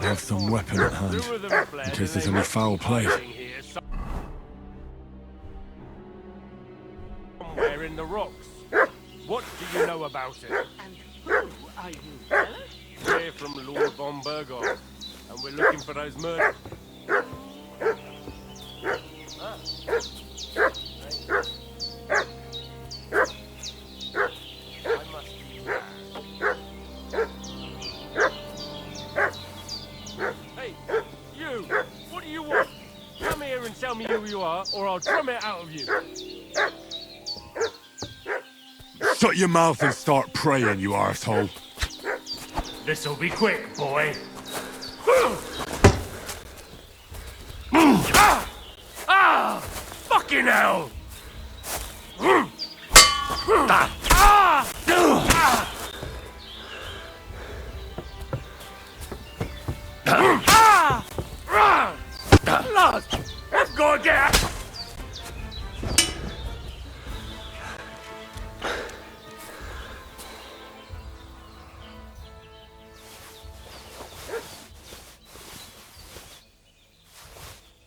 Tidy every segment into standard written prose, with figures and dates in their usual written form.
should have some weapon at hand, in case there's any foul play. Somewhere in the rocks. What do you know about it? And who are you, fellas? We're from Lord von Burgov, and we're looking for those murderers. Hey, you! What do you want? Come here and tell me who you are, or I'll drum it out of you. Shut your mouth and start praying, you arsehole. This'll be quick, boy. Fucking hell! Lost! Let's go again!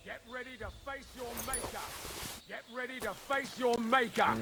Get ready to face your maker! Get ready to face your maker!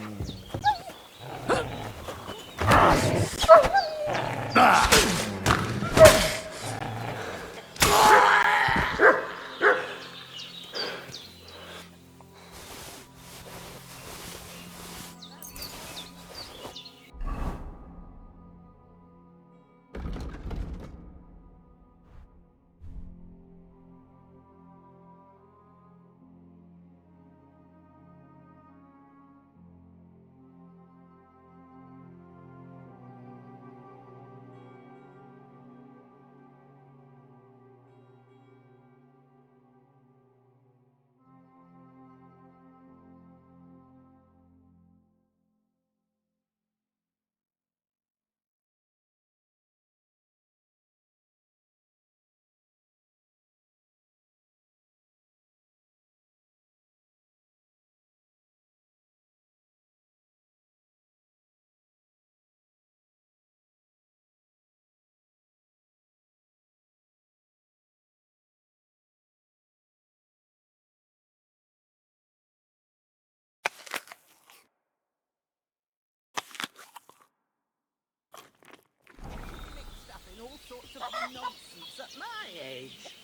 Mixed up in all sorts of nonsense at my age.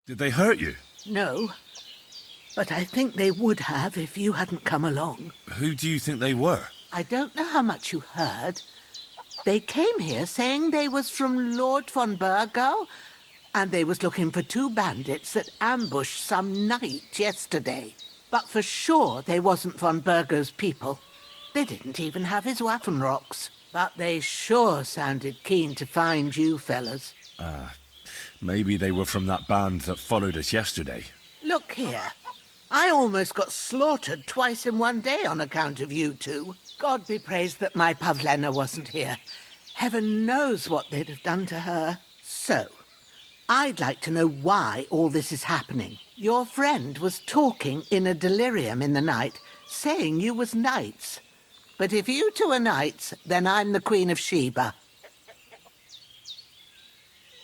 Did they hurt you? No, but I think they would have if you hadn't come along. Who do you think they were? I don't know how much you heard. They came here saying they was from Lord von Burgo, and they was looking for two bandits that ambushed some knight yesterday. But for sure they wasn't von Burgo's people. They didn't even have his Waffenrocks. But they sure sounded keen to find you fellas. Maybe they were from that band that followed us yesterday. Look here. I almost got slaughtered twice in one day on account of you two. God be praised that my Pavlena wasn't here. Heaven knows what they'd have done to her. So, I'd like to know why all this is happening. Your friend was talking in a delirium in the night, saying you was knights. But if you two are knights, then I'm the Queen of Sheba.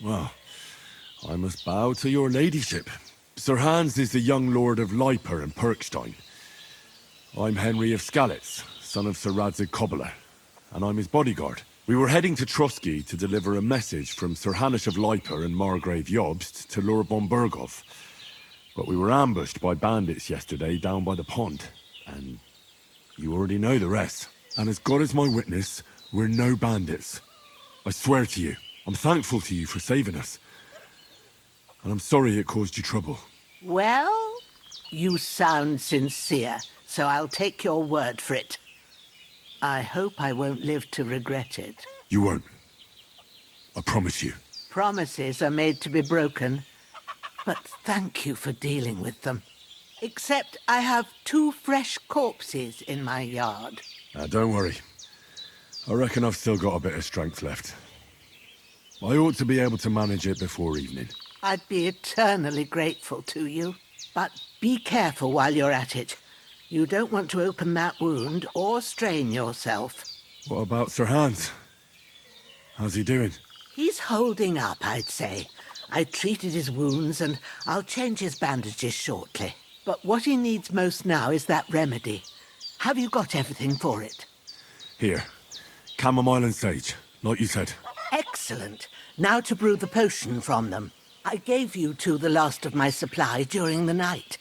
Well, I must bow to your ladyship. Sir Hans is the young lord of Leiper and Perkstein. I'm Henry of Skalitz, son of Sir Radzig Cobbler, and I'm his bodyguard. We were heading to Trusky to deliver a message from Sir Hanish of Leiper and Margrave Jobst to Lord von Burgov. But we were ambushed by bandits yesterday down by the pond, and you already know the rest. And as God is my witness, we're no bandits. I swear to you, I'm thankful to you for saving us. And I'm sorry it caused you trouble. Well, you sound sincere, so I'll take your word for it. I hope I won't live to regret it. You won't. I promise you. Promises are made to be broken, but thank you for dealing with them. Except I have 2 fresh corpses in my yard. Don't worry. I reckon I've still got a bit of strength left. I ought to be able to manage it before evening. I'd be eternally grateful to you. But be careful while you're at it. You don't want to open that wound or strain yourself. What about Sir Hans? How's he doing? He's holding up, I'd say. I treated his wounds and I'll change his bandages shortly. But what he needs most now is that remedy. Have you got everything for it? Here. Chamomile and sage, like you said. Excellent. Now to brew the potion from them. I gave you two the last of my supply during the night.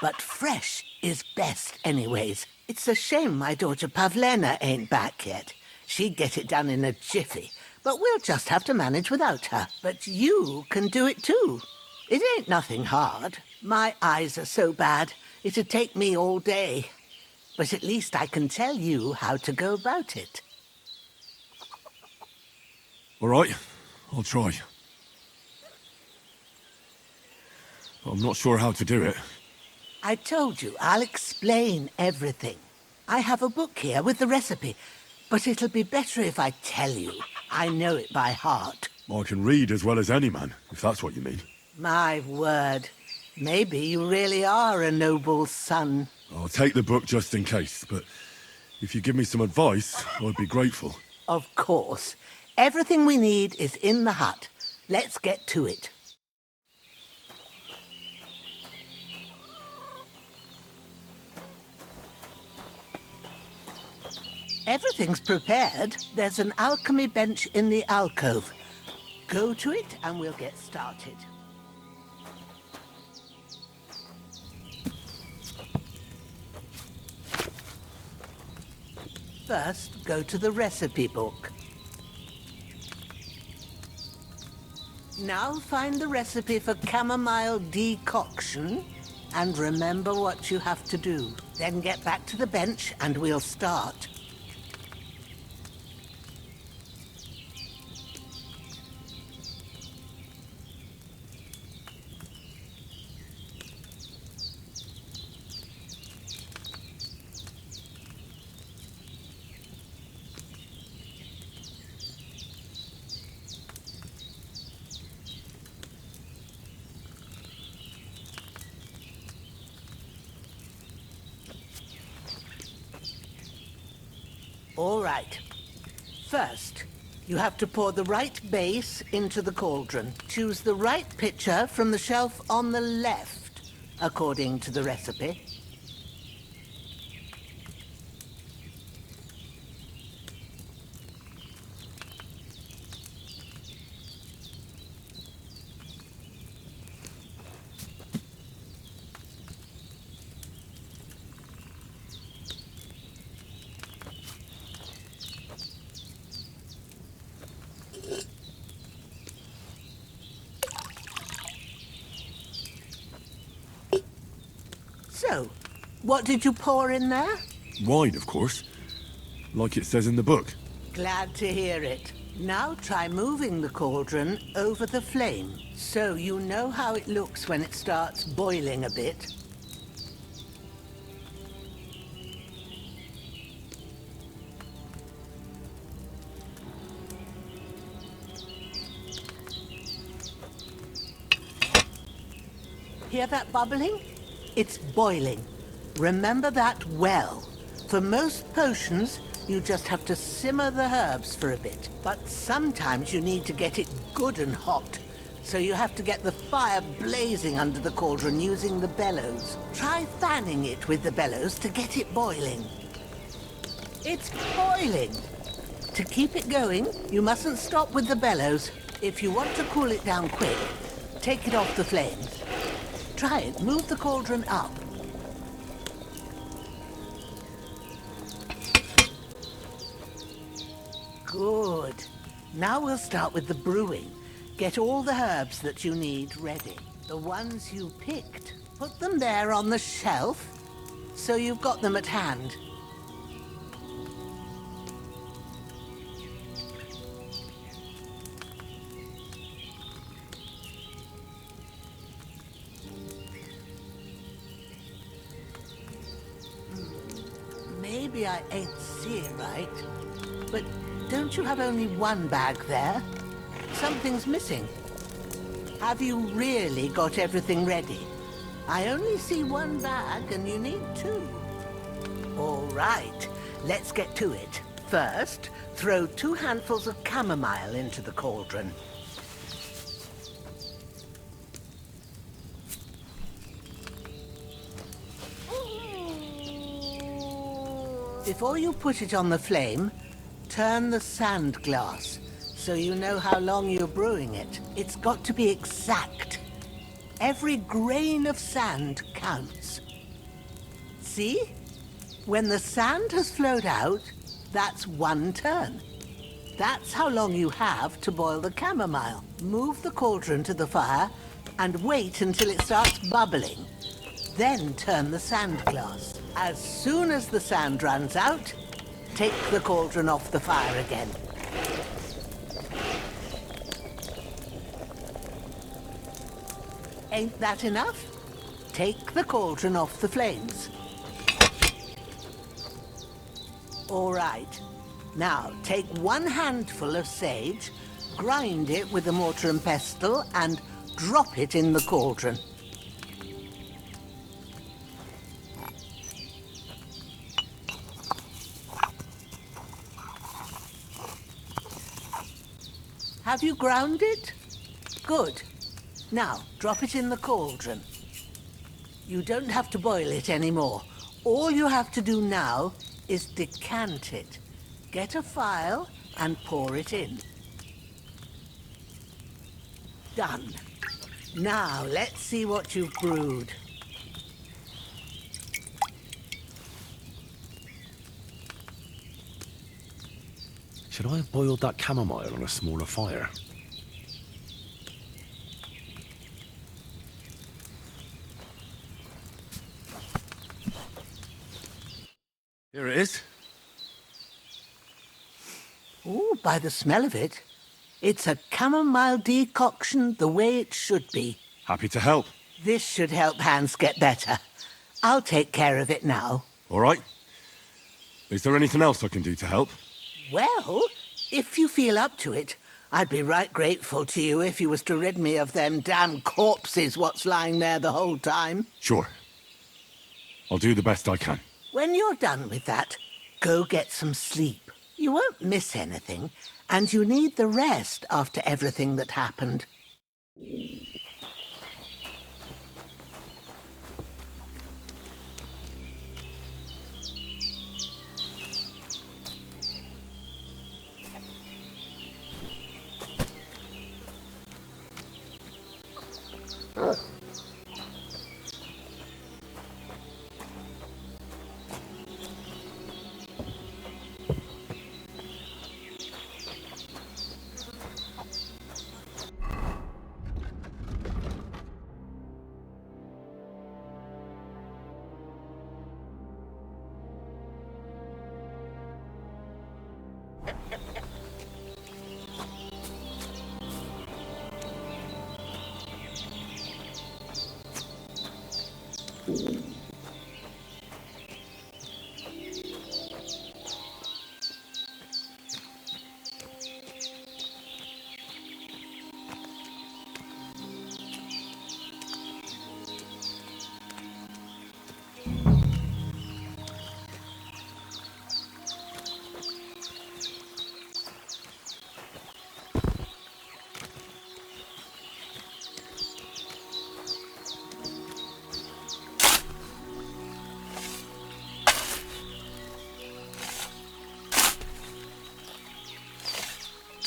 But fresh is best anyways. It's a shame my daughter Pavlena ain't back yet. She'd get it done in a jiffy. But we'll just have to manage without her. But you can do it too. It ain't nothing hard. My eyes are so bad, it'd take me all day. But at least I can tell you how to go about it. All right, I'll try. But I'm not sure how to do it. I told you, I'll explain everything. I have a book here with the recipe, but it'll be better if I tell you. I know it by heart. I can read as well as any man, if that's what you mean. My word. Maybe you really are a noble son. I'll take the book just in case, but if you give me some advice, I'd be grateful. Of course. Everything we need is in the hut. Let's get to it. Everything's prepared. There's an alchemy bench in the alcove. Go to it and we'll get started. First, go to the recipe book. Now find the recipe for chamomile decoction and remember what you have to do. Then get back to the bench and we'll start. All right. First, you have to pour the right base into the cauldron. Choose the right pitcher from the shelf on the left, according to the recipe. So, what did you pour in there? Wine, of course. Like it says in the book. Glad to hear it. Now try moving the cauldron over the flame, so you know how it looks when it starts boiling a bit. Hear that bubbling? It's boiling. Remember that well. For most potions, you just have to simmer the herbs for a bit. But sometimes you need to get it good and hot. So you have to get the fire blazing under the cauldron using the bellows. Try fanning it with the bellows to get it boiling. It's boiling. To keep it going, you mustn't stop with the bellows. If you want to cool it down quick, take it off the flames. Try it. Move the cauldron up. Good. Now we'll start with the brewing. Get all the herbs that you need ready. The ones you picked. Put them there on the shelf, so you've got them at hand. Maybe I ain't seeing right, but don't you have only one bag there? Something's missing. Have you really got everything ready? I only see one bag and you need two. All right, let's get to it. First, throw 2 handfuls of chamomile into the cauldron. Before you put it on the flame, turn the sand glass so you know how long you're brewing it. It's got to be exact. Every grain of sand counts. See? When the sand has flowed out, that's 1 turn. That's how long you have to boil the chamomile. Move the cauldron to the fire and wait until it starts bubbling. Then turn the sand glass. As soon as the sand runs out, take the cauldron off the fire again. Ain't that enough? Take the cauldron off the flames. All right. Now, take 1 handful of sage, grind it with a mortar and pestle, and drop it in the cauldron. Have you ground it? Good. Now, drop it in the cauldron. You don't have to boil it anymore. All you have to do now is decant it. Get a phial and pour it in. Done. Now, let's see what you've brewed. Should I have boiled that chamomile on a smaller fire? Here it is. Ooh, by the smell of it, it's a chamomile decoction the way it should be. Happy to help. This should help Hans get better. I'll take care of it now. All right. Is there anything else I can do to help? Well, if you feel up to it, I'd be right grateful to you if you was to rid me of them damn corpses what's lying there the whole time. Sure. I'll do the best I can. When you're done with that, go get some sleep. You won't miss anything, and you need the rest after everything that happened.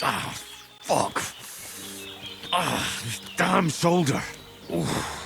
Ah, fuck. Ah, this damn shoulder. Oof.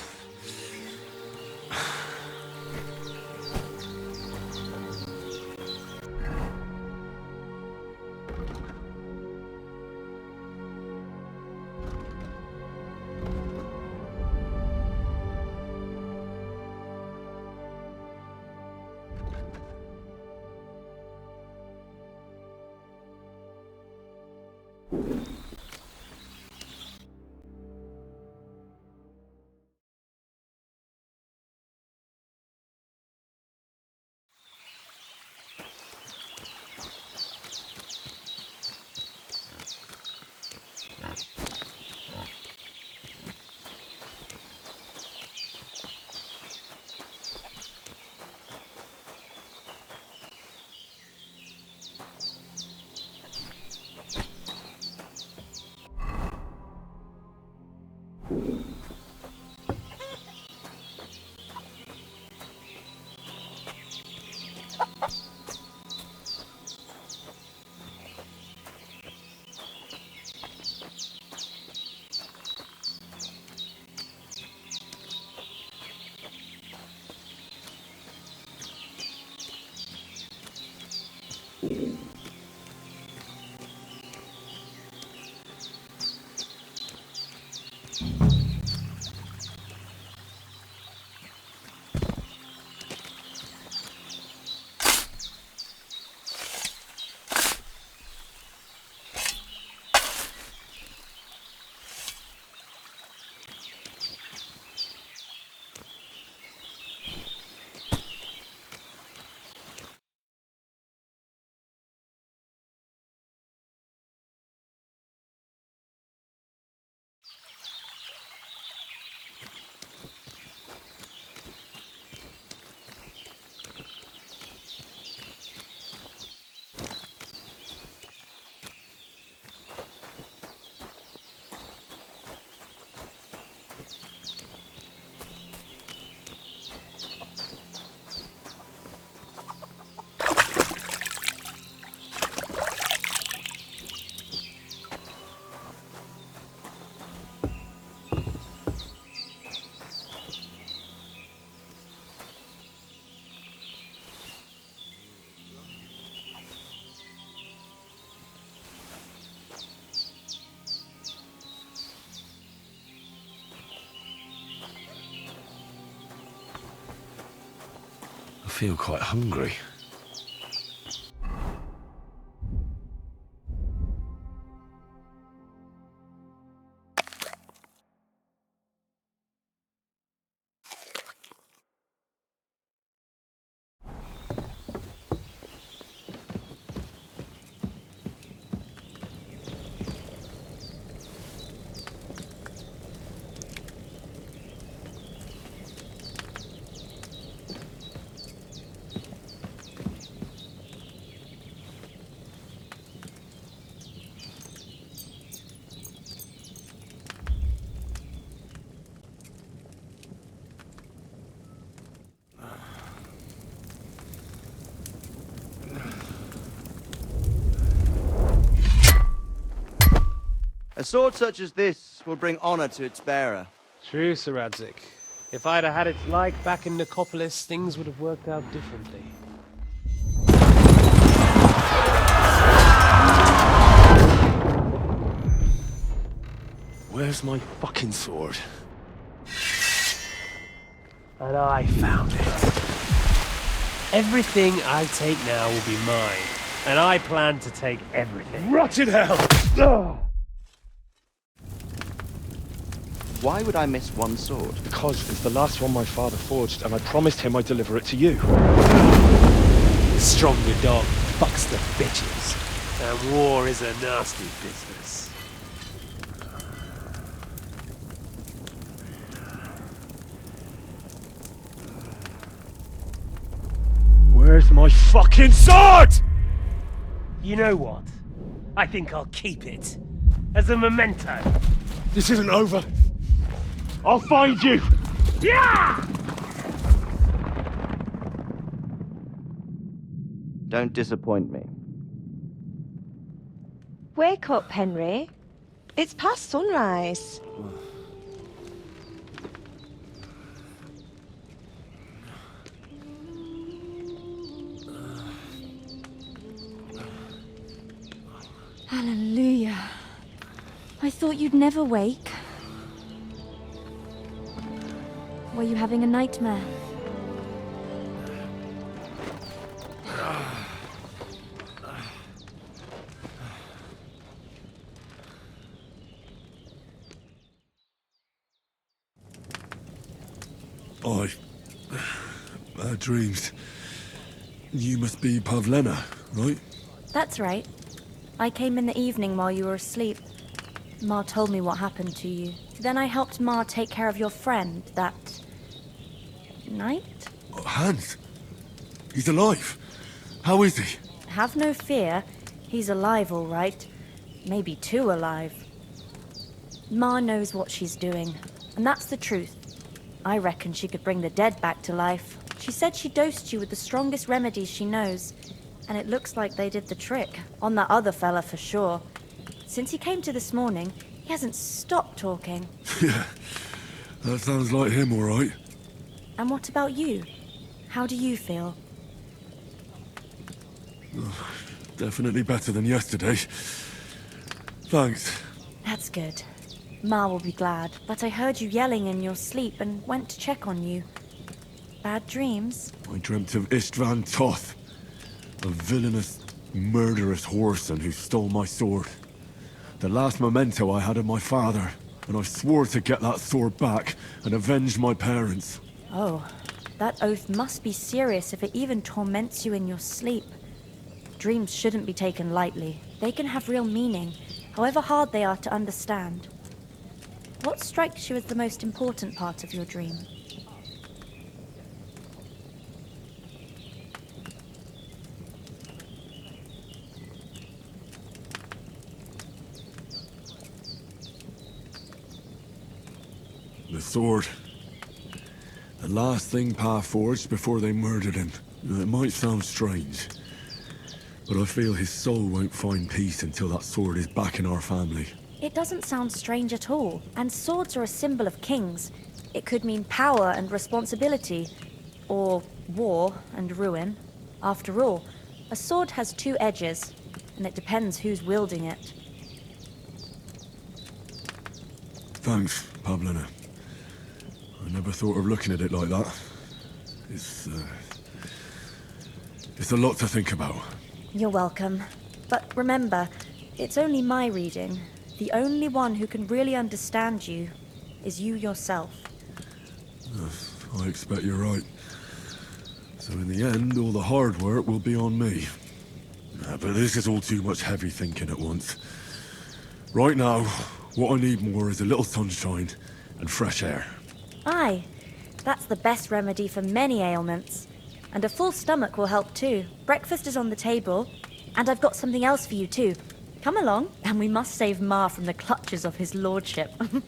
I feel quite hungry. A sword such as this will bring honor to its bearer. True, Sir Radzik. If I'd have had its like back in Nicopolis, things would have worked out differently. Where's my fucking sword? And I found it. Everything I take now will be mine, and I plan to take everything. Rotted hell! Ugh. Why would I miss one sword? Because it's the last one my father forged, and I promised him I'd deliver it to you. The stronger dog fucks the bitches, and war is a nasty business. Where's my fucking sword? You know what? I think I'll keep it. As a memento. This isn't over. I'll find you! Yeah! Don't disappoint me. Wake up, Henry. It's past sunrise. Hallelujah. I thought you'd never wake. Were you having a nightmare? I dreamed. You must be Pavlena, right? That's right. I came in the evening while you were asleep. Ma told me what happened to you. Then I helped Ma take care of your friend that night? Hans? He's alive. How is he? Have no fear. He's alive, all right. Maybe too alive. Ma knows what she's doing, and that's the truth. I reckon she could bring the dead back to life. She said she dosed you with the strongest remedies she knows, and it looks like they did the trick. On that other fella for sure. Since he came to this morning, he hasn't stopped talking. Yeah, that sounds like him, all right. And what about you? How do you feel? Definitely better than yesterday. Thanks. That's good. Ma will be glad, but I heard you yelling in your sleep and went to check on you. Bad dreams? I dreamt of Istvan Toth, a villainous, murderous whoreson who stole my sword. The last memento I had of my father, and I swore to get that sword back and avenge my parents. Oh, that oath must be serious if it even torments you in your sleep. Dreams shouldn't be taken lightly. They can have real meaning, however hard they are to understand. What strikes you as the most important part of your dream? The sword. The last thing Pa forged before they murdered him. It might sound strange, but I feel his soul won't find peace until that sword is back in our family. It doesn't sound strange at all, and swords are a symbol of kings. It could mean power and responsibility, or war and ruin. After all, a sword has two edges, and it depends who's wielding it. Thanks, Pavlina. I never thought of looking at it like that. It's a lot to think about. You're welcome. But remember, it's only my reading. The only one who can really understand you is you yourself. I expect you're right. So in the end, all the hard work will be on me. But this is all too much heavy thinking at once. Right now, what I need more is a little sunshine and fresh air. Aye, that's the best remedy for many ailments. And a full stomach will help too. Breakfast is on the table, and I've got something else for you too. Come along, and we must save Ma from the clutches of his lordship. I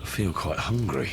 feel quite hungry.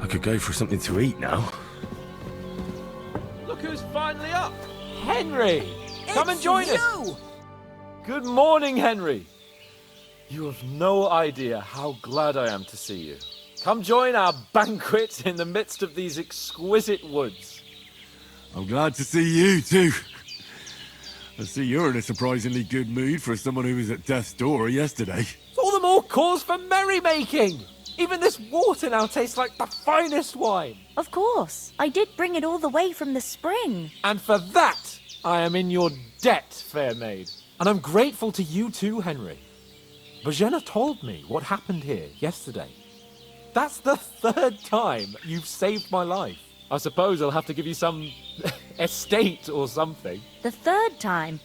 I could go for something to eat now. Look who's finally up! Henry! Come and join us! Good morning, Henry! You have no idea how glad I am to see you. Come join our banquet in the midst of these exquisite woods. I'm glad to see you too. I see you're in a surprisingly good mood for someone who was at death's door yesterday. All the more cause for merrymaking! Even this water now tastes like the finest wine. Of course. I did bring it all the way from the spring. And for that, I am in your debt, fair maid. And I'm grateful to you too, Henry. Bojena told me what happened here yesterday. That's the third time you've saved my life. I suppose I'll have to give you some estate or something. The third time?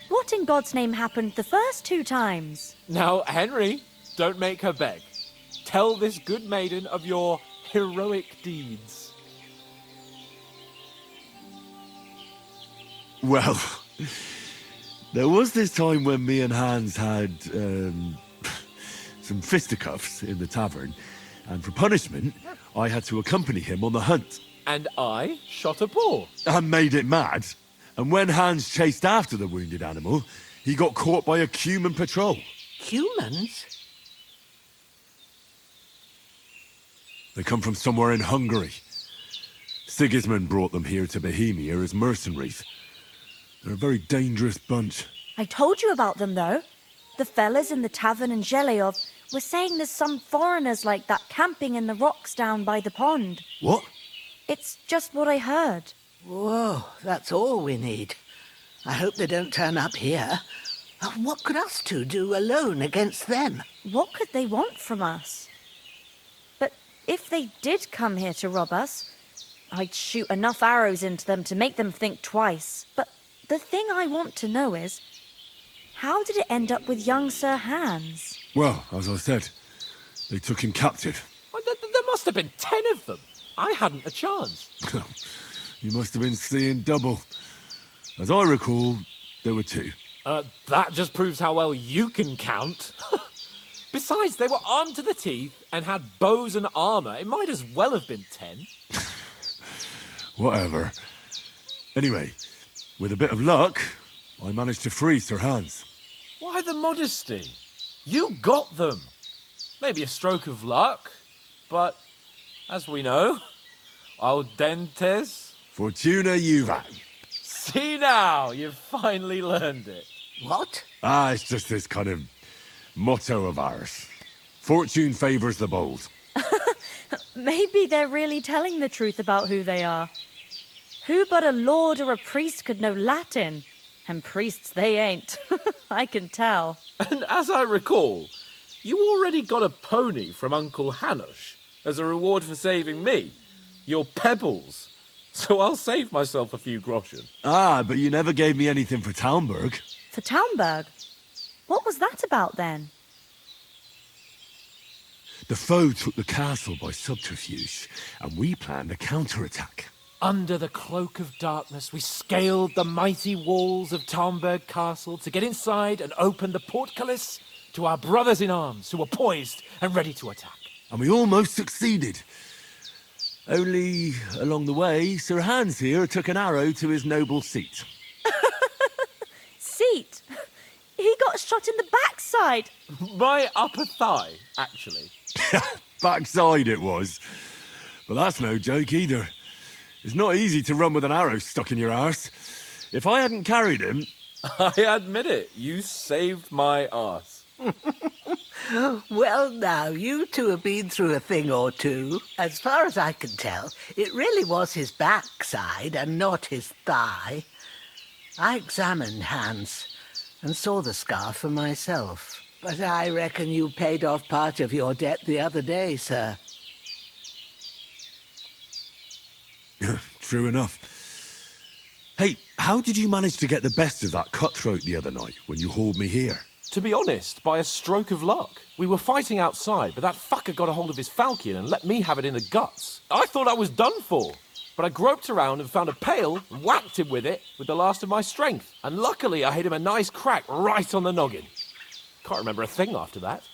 What in God's name happened the first 2 times? Now, Henry, don't make her beg. Tell this good maiden of your heroic deeds. Well, there was this time when me and Hans had some fisticuffs in the tavern, and for punishment, I had to accompany him on the hunt. And I shot a boar. I made it mad, and when Hans chased after the wounded animal, he got caught by a human patrol. Humans? They come from somewhere in Hungary. Sigismund brought them here to Bohemia as mercenaries. They're a very dangerous bunch. I told you about them, though. The fellas in the tavern in Zheleov were saying there's some foreigners like that camping in the rocks down by the pond. What? It's just what I heard. Whoa, that's all we need. I hope they don't turn up here. What could us two do alone against them? What could they want from us? But if they did come here to rob us, I'd shoot enough arrows into them to make them think twice. But the thing I want to know is, how did it end up with young Sir Hans? Well, as I said, they took him captive. Well, there must have been 10 of them. I hadn't a chance. You must have been seeing double. As I recall, there were 2. That just proves how well you can count. Besides, they were armed to the teeth and had bows and armour. It might as well have been 10. Whatever. Anyway, with a bit of luck, I managed to free Sir Hans. Why the modesty? You got them. Maybe a stroke of luck, but as we know, al dentes. Fortuna juvat. See now, you've finally learned it. What? It's just this kind of motto of ours. Fortune favours the bold. Maybe they're really telling the truth about who they are. Who but a lord or a priest could know Latin? And priests they ain't. I can tell. And as I recall, you already got a pony from Uncle Hanush as a reward for saving me. Your pebbles. So I'll save myself a few groschen. But you never gave me anything for Talmberg. For Talmberg? What was that about then? The foe took the castle by subterfuge, and we planned a counterattack. Under the cloak of darkness, we scaled the mighty walls of Talmberg Castle to get inside and open the portcullis to our brothers in arms who were poised and ready to attack. And we almost succeeded. Only, along the way, Sir Hans here took an arrow to his noble seat. Seat? He got shot in the backside. My upper thigh, actually. Backside it was. But that's no joke either. It's not easy to run with an arrow stuck in your arse. If I hadn't carried him... I admit it, you saved my arse. Well, now, you two have been through a thing or two. As far as I can tell, it really was his backside and not his thigh. I examined Hans and saw the scar for myself. But I reckon you paid off part of your debt the other day, sir. True enough. Hey, how did you manage to get the best of that cutthroat the other night when you hauled me here? To be honest, by a stroke of luck. We were fighting outside, but that fucker got a hold of his falchion and let me have it in the guts. I thought I was done for. But I groped around and found a pail and whacked him with it with the last of my strength. And luckily I hit him a nice crack right on the noggin. Can't remember a thing after that.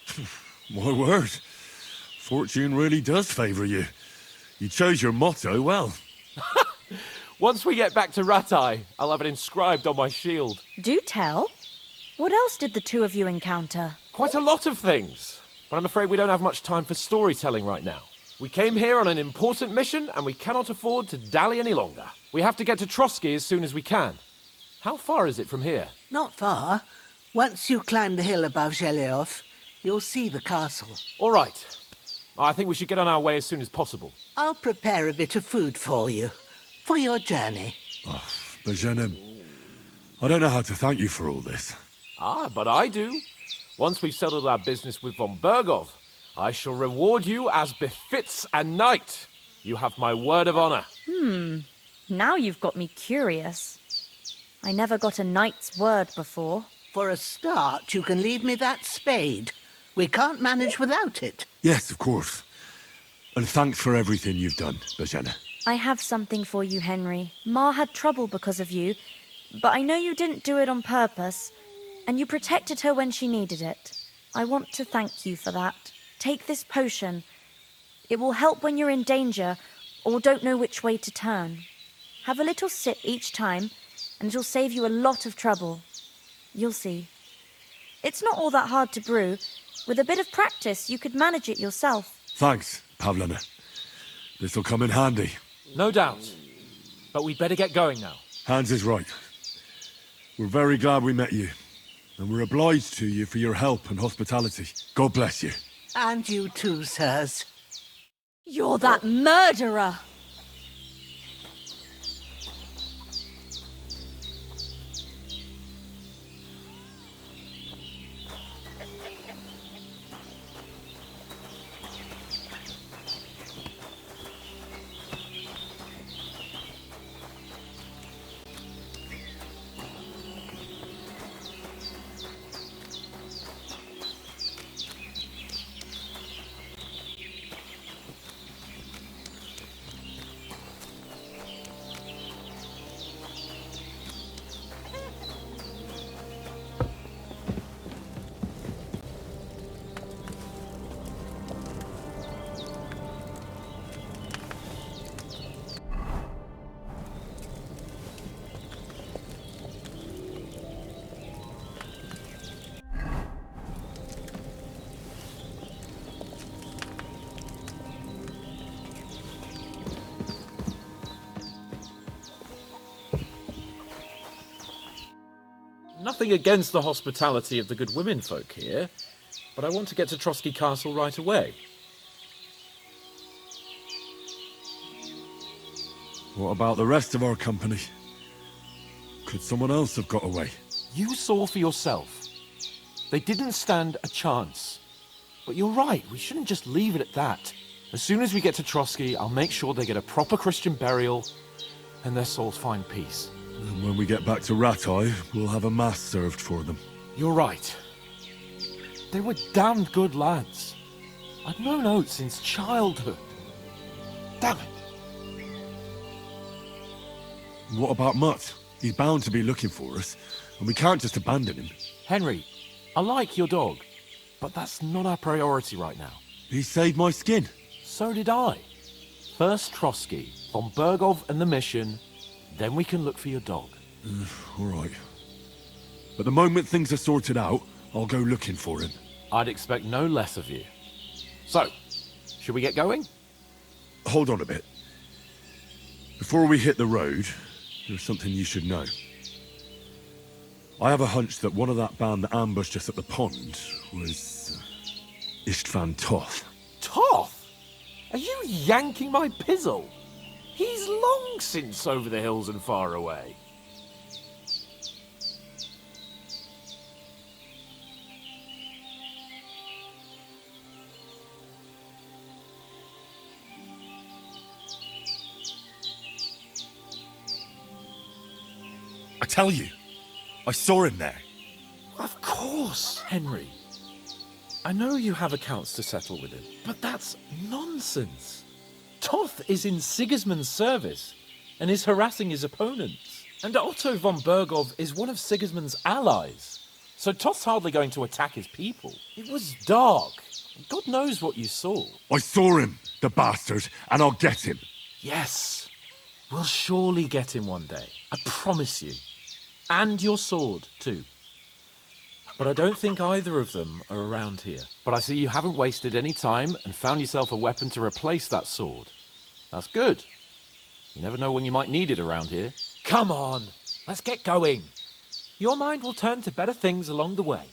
My word. Fortune really does favour you. You chose your motto well. Once we get back to Ratai, I'll have it inscribed on my shield. Do tell. What else did the two of you encounter? Quite a lot of things. But I'm afraid we don't have much time for storytelling right now. We came here on an important mission, and we cannot afford to dally any longer. We have to get to Trotsky as soon as we can. How far is it from here? Not far. Once you climb the hill above Zheleov, you'll see the castle. All right. I think we should get on our way as soon as possible. I'll prepare a bit of food for you, for your journey. Oh, but Jenna, I don't know how to thank you for all this. But I do. Once we've settled our business with von Bergov, I shall reward you as befits a knight. You have my word of honor. Now you've got me curious. I never got a knight's word before. For a start, you can leave me that spade. We can't manage without it. Yes, of course. And thanks for everything you've done, Bajana. I have something for you, Henry. Ma had trouble because of you, but I know you didn't do it on purpose, and you protected her when she needed it. I want to thank you for that. Take this potion. It will help when you're in danger or don't know which way to turn. Have a little sip each time, and it'll save you a lot of trouble. You'll see. It's not all that hard to brew. With a bit of practice, you could manage it yourself. Thanks, Pavlana. This'll come in handy. No doubt. But we'd better get going now. Hans is right. We're very glad we met you. And we're obliged to you for your help and hospitality. God bless you. And you too, sirs. You're that murderer! Nothing against the hospitality of the good women folk here, but I want to get to Trotsky Castle right away. What about the rest of our company? Could someone else have got away? You saw for yourself. They didn't stand a chance. But you're right, we shouldn't just leave it at that. As soon as we get to Trotsky, I'll make sure they get a proper Christian burial and their souls find peace. And when we get back to Ratai, we'll have a mass served for them. You're right. They were damned good lads. I've known Oates since childhood. Damn it. What about Mutt? He's bound to be looking for us, and we can't just abandon him. Henry, I like your dog, but that's not our priority right now. He saved my skin. So did I. First Trotsky, von Bergov and the mission, then we can look for your dog. All right. But the moment things are sorted out, I'll go looking for him. I'd expect no less of you. So, should we get going? Hold on a bit. Before we hit the road, there's something you should know. I have a hunch that one of that band that ambushed us at the pond was Istvan Toth. Toth? Are you yanking my pizzle? He's long since over the hills and far away. I tell you, I saw him there. Of course, Henry. I know you have accounts to settle with him, but that's nonsense. Toth is in Sigismund's service and is harassing his opponents. And Otto von Bergov is one of Sigismund's allies. So Toth's hardly going to attack his people. It was dark. God knows what you saw. I saw him, the bastard, and I'll get him. Yes, we'll surely get him one day. I promise you. And your sword, too. But I don't think either of them are around here. But I see you haven't wasted any time and found yourself a weapon to replace that sword. That's good. You never know when you might need it around here. Come on, let's get going. Your mind will turn to better things along the way.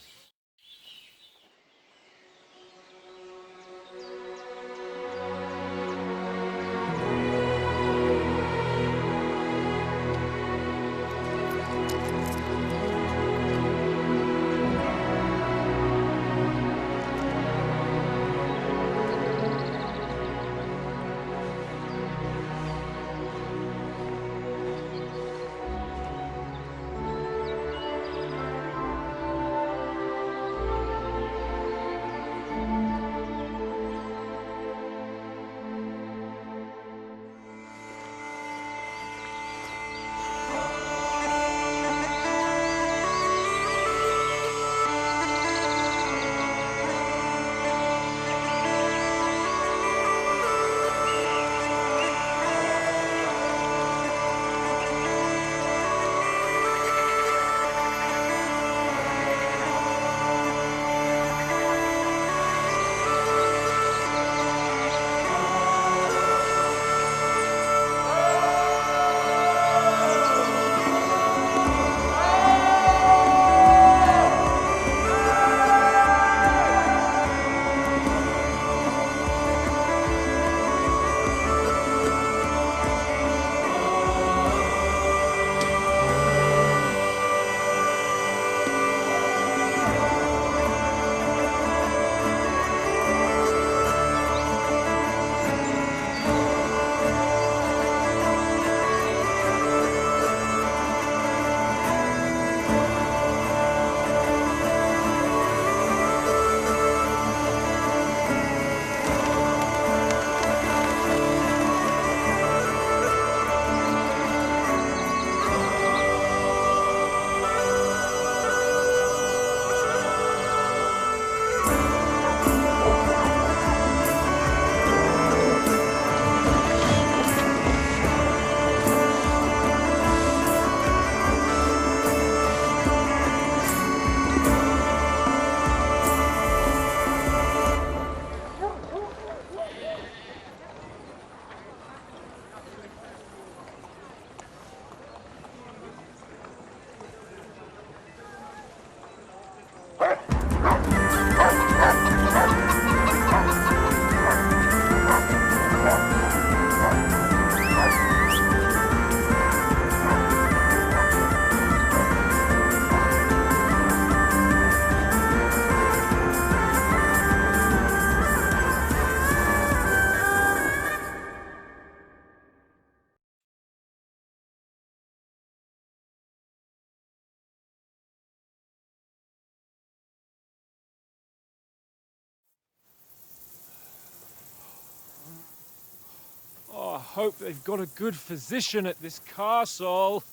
hope they've got a good physician at this castle.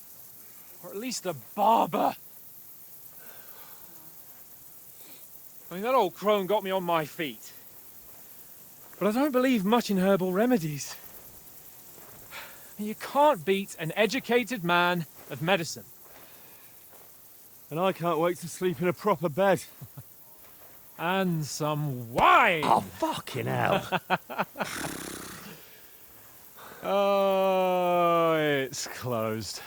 Or at least a barber. I mean, that old crone got me on my feet. But I don't believe much in herbal remedies. You can't beat an educated man of medicine. And I can't wait to sleep in a proper bed. And some wine! Oh, fucking hell. Oh, it's closed.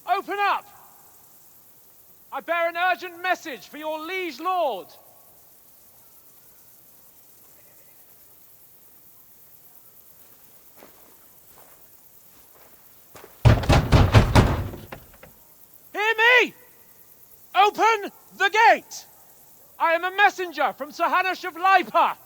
Open up! I bear an urgent message for your liege lord. Hear me! Open the gate! I am a messenger from Sir Hanush of Lipa.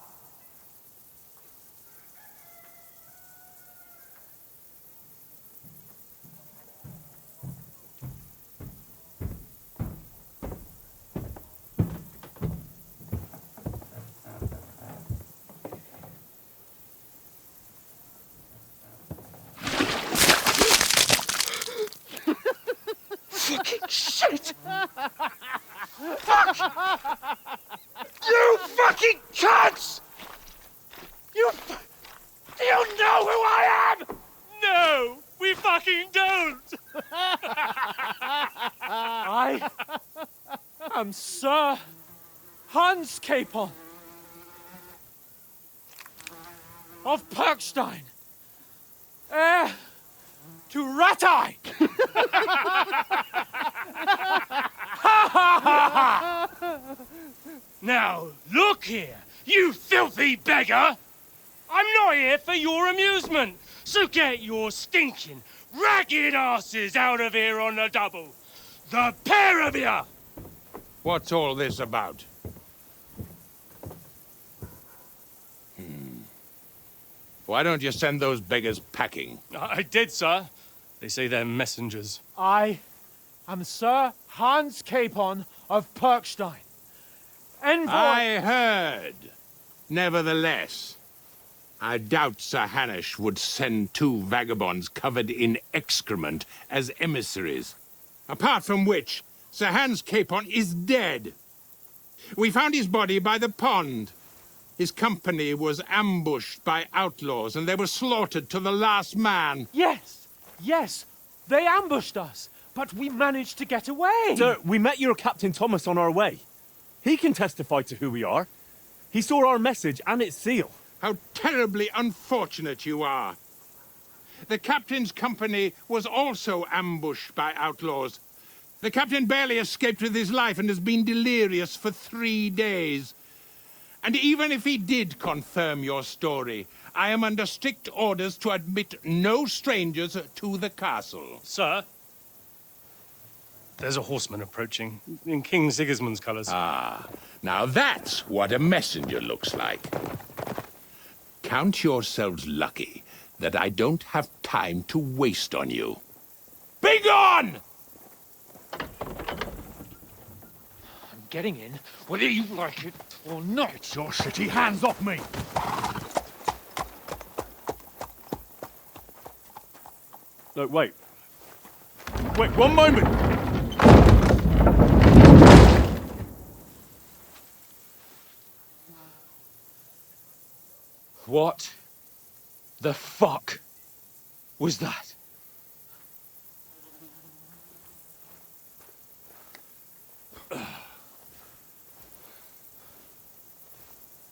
Fucking shit! Fuck! You fucking cunts! Do you know who I am? No, we fucking don't. I am Sir Hans Capon of Perkstein, heir to Ratai. Now, look here, you filthy beggar! I'm not here for your amusement, so get your stinking, ragged asses out of here on the double. The pair of you! What's all this about? Why don't you send those beggars packing? I did, sir. They say they're messengers. I am Sir Hans Capon of Perkstein, envoy. I heard. Nevertheless, I doubt Sir Hanush would send two vagabonds covered in excrement as emissaries. Apart from which, Sir Hans Capon is dead. We found his body by the pond. His company was ambushed by outlaws, and they were slaughtered to the last man. Yes, yes, they ambushed us, but we managed to get away. Sir, we met your Captain Thomas on our way. He can testify to who we are. He saw our message and its seal. How terribly unfortunate you are. The captain's company was also ambushed by outlaws. The captain barely escaped with his life and has been delirious for 3 days. And even if he did confirm your story, I am under strict orders to admit no strangers to the castle. Sir, there's a horseman approaching in King Sigismund's colours. Ah, now that's what a messenger looks like. Count yourselves lucky that I don't have time to waste on you. Be gone! I'm getting in, whether you like it or not. Get your shitty hands off me! No, wait. Wait, one moment! What the fuck was that?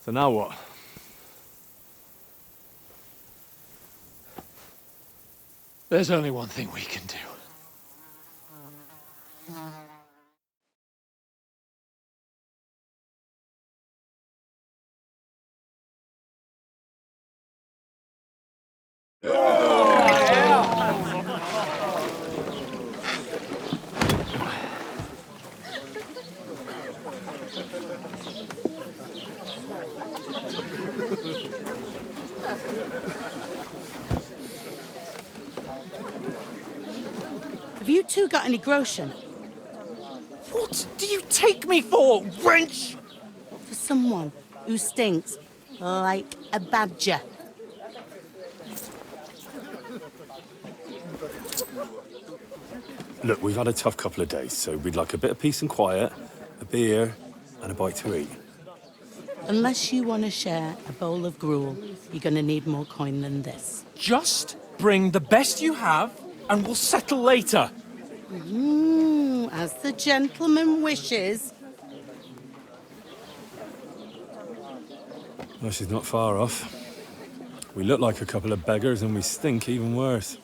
So now what? There's only one thing we can do. Have you two got any groschen? What do you take me for, wench? For someone who stinks like a badger. Look, we've had a tough couple of days, so we'd like a bit of peace and quiet, a beer, and a bite to eat. Unless you want to share a bowl of gruel, you're going to need more coin than this. Just bring the best you have, and we'll settle later. As the gentleman wishes. Well, she's not far off. We look like a couple of beggars, and we stink even worse.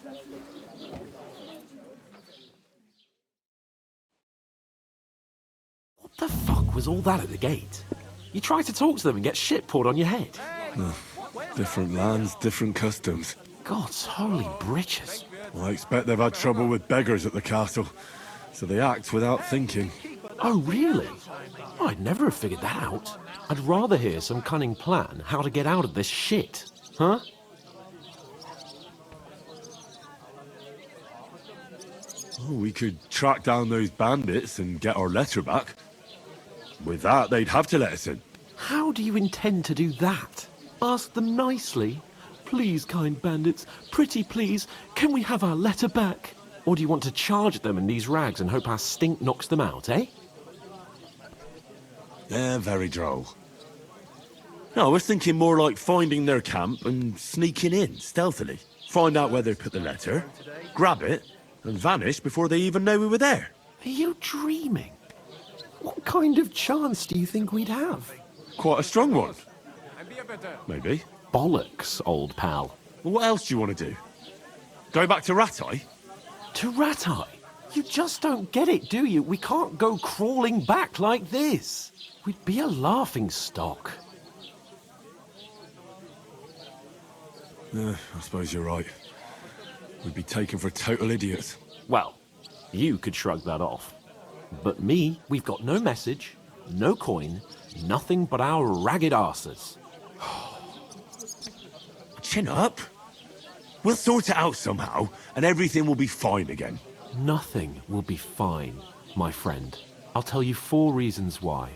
What the fuck was all that at the gate? You try to talk to them and get shit poured on your head. Different lands, different customs. God's holy britches. Well, I expect they've had trouble with beggars at the castle, so they act without thinking. Oh, really? I'd never have figured that out. I'd rather hear some cunning plan how to get out of this shit. Huh? Oh, we could track down those bandits and get our letter back. With that, they'd have to let us in. How do you intend to do that? Ask them nicely. Please, kind bandits, pretty please, can we have our letter back? Or do you want to charge at them in these rags and hope our stink knocks them out, eh? Yeah, very droll. No, I was thinking more like finding their camp and sneaking in, stealthily. Find out where they put the letter, grab it, and vanish before they even know we were there. Are you dreaming? What kind of chance do you think we'd have? Quite a strong one. Maybe. Bollocks, old pal. Well, what else do you want to do? Go back to Ratai? To Ratai? You just don't get it, do you? We can't go crawling back like this. We'd be a laughing stock. I suppose you're right. We'd be taken for total idiots. Well, you could shrug that off. But me, we've got no message, no coin, nothing but our ragged arses. Chin up. We'll sort it out somehow, and everything will be fine again. Nothing will be fine, my friend. I'll tell you 4 reasons why.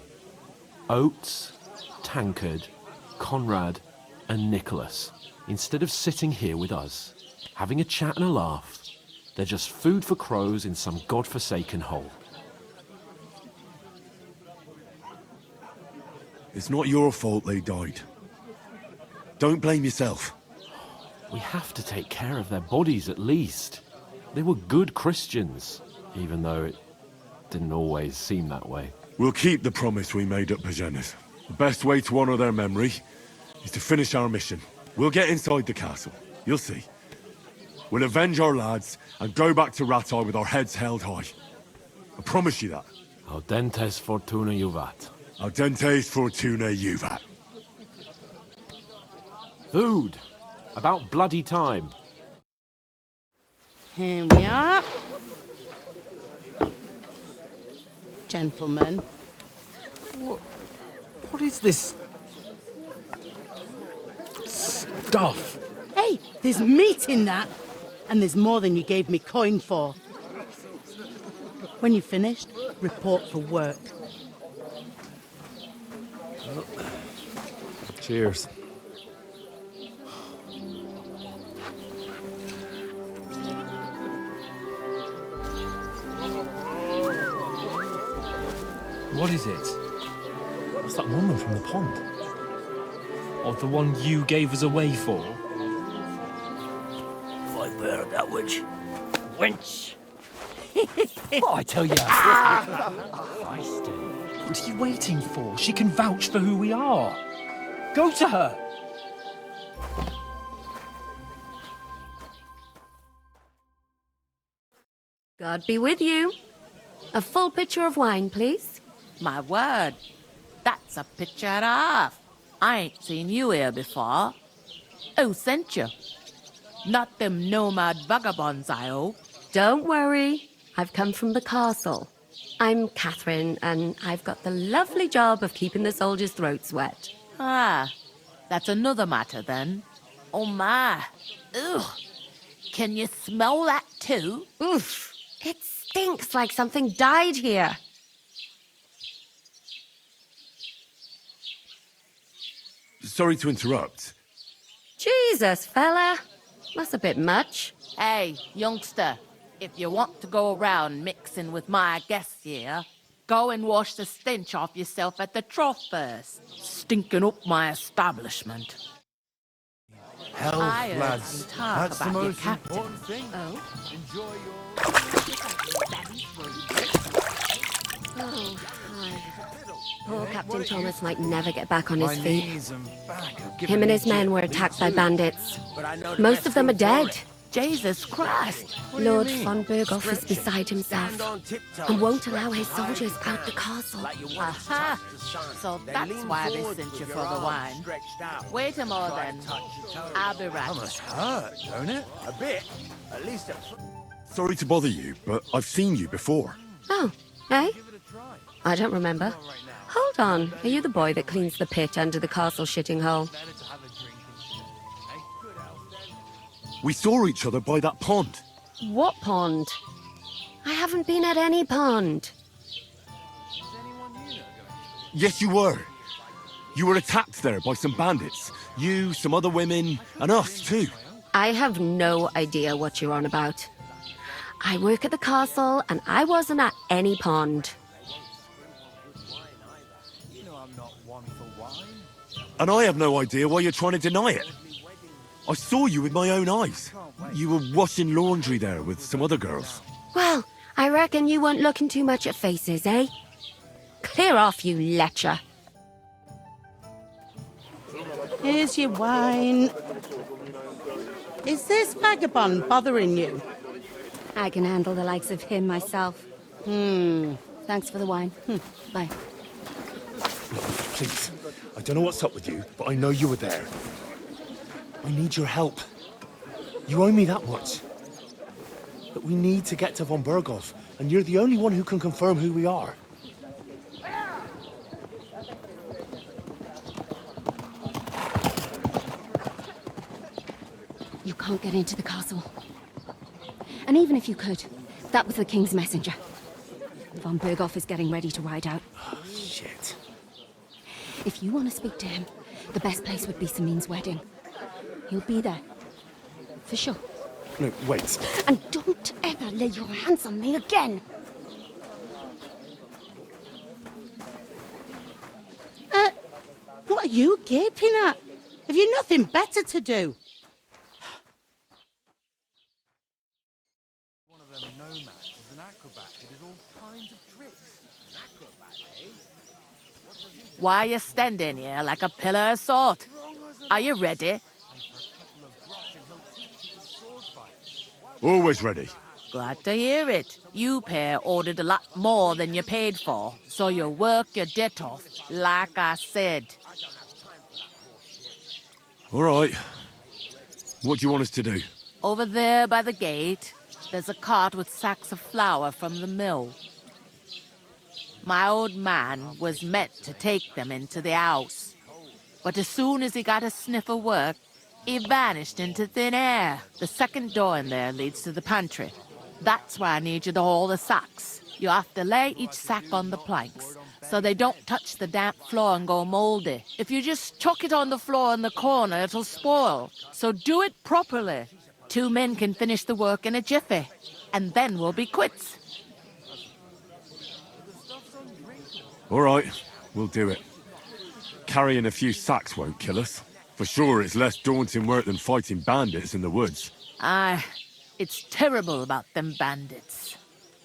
Oates, Tankard, Conrad, and Nicholas, instead of sitting here with us, having a chat and a laugh, they're just food for crows in some godforsaken hole. It's not your fault they died. Don't blame yourself. We have to take care of their bodies at least. They were good Christians, even though it didn't always seem that way. We'll keep the promise we made at Pagenes. The best way to honor their memory is to finish our mission. We'll get inside the castle. You'll see. We'll avenge our lads and go back to Ratai with our heads held high. I promise you that. Audentes fortuna juvat. Audentes fortuna juvat. Food. About bloody time. Here we are. Gentlemen. What is this stuff? Hey, there's meat in that. And there's more than you gave me coin for. When you're finished, report for work. Cheers. What is it? What's that woman from the pond? Or the one you gave us away for? I bear that witch. Wench! What I tell you? What are you waiting for? She can vouch for who we are. Go to her. God be with you. A full pitcher of wine, please. My word, that's a picture and a half. I ain't seen you here before. Who sent you? Not them nomad vagabonds, I hope. Don't worry. I've come from the castle. I'm Catherine, and I've got the lovely job of keeping the soldiers' throats wet. Ah, that's another matter then. Oh my. Ugh. Can you smell that too? Oof. It stinks like something died here. Sorry to interrupt. Jesus, fella. That's a bit much. Hey, youngster. If you want to go around mixing with my guests here, go and wash the stench off yourself at the trough first. Stinking up my establishment. Health, I heard lads. some talk That's the about your most captain. important thing. Oh. Enjoy Oh, hi. Poor Captain Thomas might never get back on his feet. Him and his men were attacked by bandits. Most of them are dead. Jesus Christ! Lord von Berghoff is beside himself and won't allow his soldiers out the castle. Aha! So that's why they sent you for the wine. Wait a more then. I'll be right That back. must hurt, don't it? A bit. At least Sorry to bother you, but I've seen you before. Oh, eh? I don't remember. Hold on, are you the boy that cleans the pit under the castle shitting hole? We saw each other by that pond. What pond? I haven't been at any pond. Yes, you were. You were attacked there by some bandits. You, some other women, and us too. I have no idea what you're on about. I work at the castle, and I wasn't at any pond. And I have no idea why you're trying to deny it. I saw you with my own eyes. You were washing laundry there with some other girls. Well, I reckon you weren't looking too much at faces, eh? Clear off, you lecher. Here's your wine. Is this vagabond bothering you? I can handle the likes of him myself. Thanks for the wine. Bye. Please, I don't know what's up with you, but I know you were there. I need your help. You owe me that much. But we need to get to von Berghoff, and you're the only one who can confirm who we are. You can't get into the castle. And even if you could, that was the king's messenger. Von Berghoff is getting ready to ride out. Oh, shit. If you want to speak to him, the best place would be Samin's wedding. He'll be there. For sure. No, wait. And don't ever lay your hands on me again! What are you gaping at? Have you nothing better to do? one of them nomads is an acrobat who did all kinds of tricks. An acrobat, eh? Why are you standing here like a pillar of salt? Are you ready? Always ready. Glad to hear it. You pair ordered a lot more than you paid for, so you work your debt off, like I said. All right. What do you want us to do? Over there by the gate, there's a cart with sacks of flour from the mill. My old man was meant to take them into the house, but as soon as he got a sniff of work, he vanished into thin air. The second door in there leads to the pantry. That's why I need you to haul the sacks. You have to lay each sack on the planks, so they don't touch the damp floor and go moldy. If you just chuck it on the floor in the corner, it'll spoil. So do it properly. 2 men can finish the work in a jiffy, and then we'll be quits. All right, we'll do it. Carrying a few sacks won't kill us. For sure, it's less daunting work than fighting bandits in the woods. Aye, it's terrible about them bandits.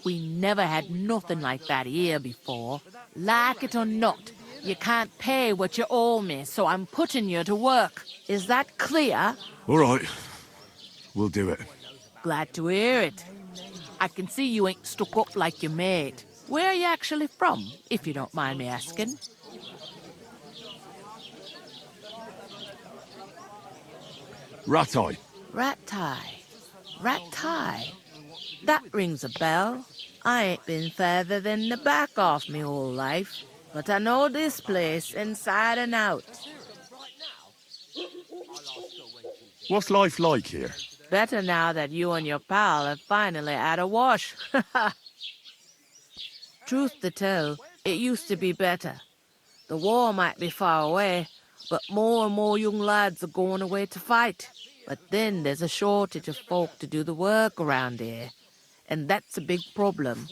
We never had nothing like that here before. Like it or not, you can't pay what you owe me, so I'm putting you to work. Is that clear? All right, we'll do it. Glad to hear it. I can see you ain't stuck up like your mate. Where are you actually from, if you don't mind me asking? Ratai. Ratai. That rings a bell. I ain't been further than the back off me whole life, but I know this place inside and out. What's life like here? Better now that you and your pal have finally had a wash. Truth to tell, it used to be better. The war might be far away, but more and more young lads are going away to fight. But then there's a shortage of folk to do the work around here, and that's a big problem.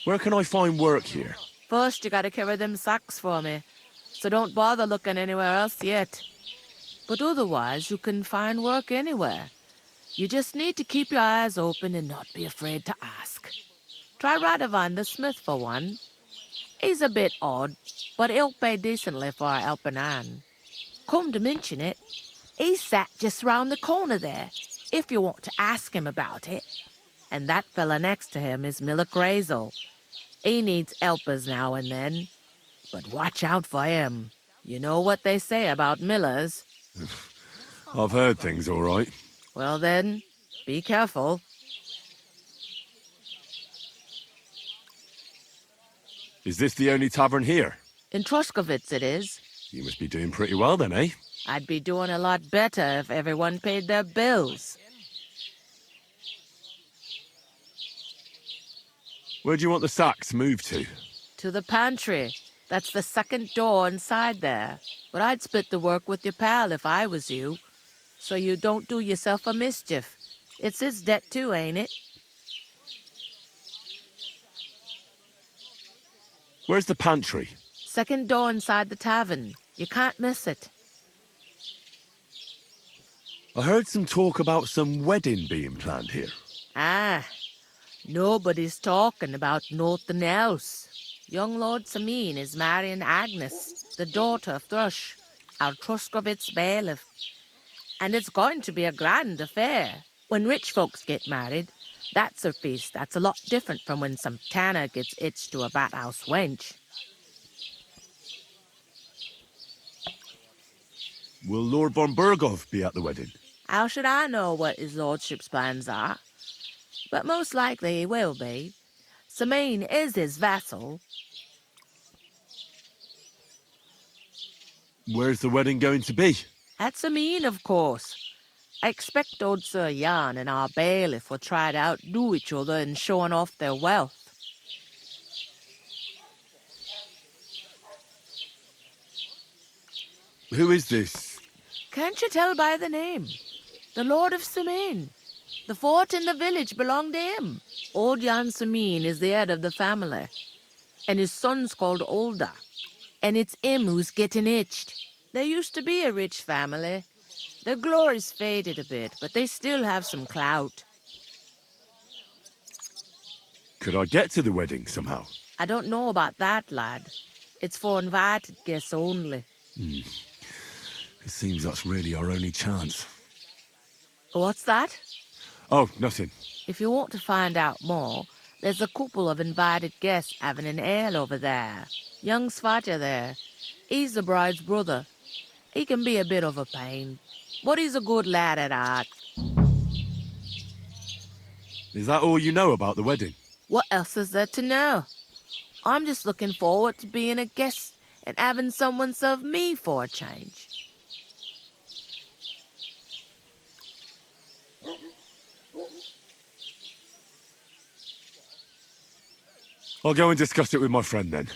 Where can I find work here? First, you gotta carry them sacks for me, so don't bother looking anywhere else yet. But otherwise, you can find work anywhere. You just need to keep your eyes open and not be afraid to ask. Try Radovan the smith for one. He's a bit odd, but he'll pay decently for a helping hand. Come to mention it, he's sat just round the corner there, if you want to ask him about it. And that fella next to him is Miller Crazel. He needs helpers now and then, but watch out for him. You know what they say about Millers. I've heard things, all right. Well then, be careful. Is this the only tavern here? In Troskovitz it is. You must be doing pretty well then, eh? I'd be doing a lot better if everyone paid their bills. Where do you want the sacks moved to? To the pantry. That's the second door inside there. But I'd split the work with your pal if I was you, so you don't do yourself a mischief. It's his debt too, ain't it? Where's the pantry? Second door inside the tavern. You can't miss it. I heard some talk about some wedding being planned here. Ah, nobody's talking about nothing else. Young Lord Samin is marrying Agnes, the daughter of Thrush, our Truskovitz bailiff. And it's going to be a grand affair. When rich folks get married, that's a feast that's a lot different from when some tanner gets hitched to a bathouse wench. Will Lord von Burgov be at the wedding? How should I know what his lordship's plans are? But most likely he will be. Samin is his vassal. Where's the wedding going to be? At Samin, of course. I expect old Sir Jan and our bailiff will try to outdo each other in showing off their wealth. Who is this? Can't you tell by the name? The Lord of Samin. The fort and the village belong to him. Old Jan Samin is the head of the family, and his son's called Olda. And it's him who's getting itched. There used to be a rich family. Their glory's faded a bit, but they still have some clout. Could I get to the wedding somehow? I don't know about that, lad. It's for invited guests only. It seems that's really our only chance. What's that? Oh, nothing. If you want to find out more, there's a couple of invited guests having an ale over there. Young Svaja there. He's the bride's brother. He can be a bit of a pain, but he's a good lad at heart. Is that all you know about the wedding? What else is there to know? I'm just looking forward to being a guest and having someone serve me for a change. I'll go and discuss it with my friend then.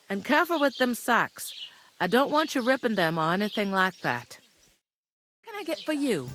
And careful with them sacks. I don't want you ripping them or anything like that. What can I get for you?